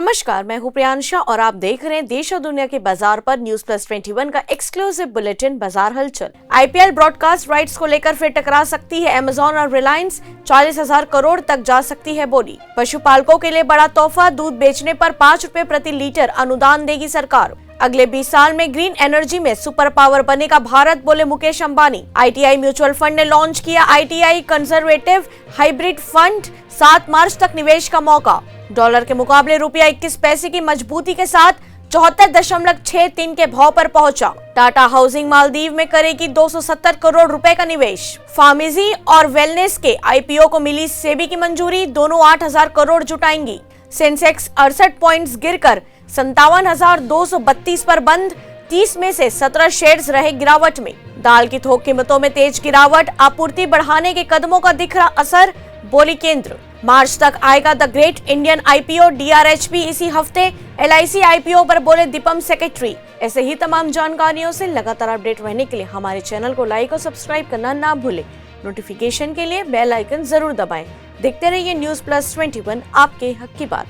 नमस्कार, मैं हूं प्रियांशा और आप देख रहे हैं देश और दुनिया के बाजार पर न्यूज प्लस 21 का एक्सक्लूसिव बुलेटिन बाजार हलचल। आईपीएल ब्रॉडकास्ट राइट्स को लेकर फिर टकरा सकती है अमेजॉन और रिलायंस, 40,000 करोड़ तक जा सकती है बोली। पशुपालकों के लिए बड़ा तोहफा, दूध बेचने पर 5 रुपए प्रति लीटर अनुदान देगी सरकार। अगले 20 साल में ग्रीन एनर्जी में सुपर पावर बनेगा भारत, बोले Mukesh Ambani. ITI mutual fund ने लॉन्च किया आईटीआई कंजर्वेटिव हाइब्रिड फंड, 7 मार्च तक निवेश का मौका। डॉलर के मुकाबले रुपया 21 पैसे की मजबूती के साथ 74.63 के भाव पर पहुंचा। टाटा हाउसिंग मालदीव में करेगी 270 करोड़ रुपए का निवेश। फार्मेसी और वेलनेस के आईपीओ को मिली सेबी की मंजूरी, दोनों 8,000 करोड़ जुटाएंगी। सेंसेक्स 68 पॉइंट्स गिरकर 57,232 पर बंद, 30 में से 17 शेयर्स रहे गिरावट में। दाल की थोक कीमतों में तेज गिरावट, आपूर्ति बढ़ाने के कदमों का दिख रहा असर, बोली केंद्र। मार्च तक आएगा the great Indian IPO, DRHP इसी हफ्ते, एलआईसी आईपीओ पर बोले दीपम सेक्रेटरी। ऐसे ही तमाम जानकारियों से लगातार अपडेट रहने के लिए हमारे चैनल को लाइक और सब्सक्राइब करना ना भूलें। नोटिफिकेशन के लिए बेल आइकन जरूर दबाएं। देखते रहिए न्यूज प्लस 21, आपके हक की बात।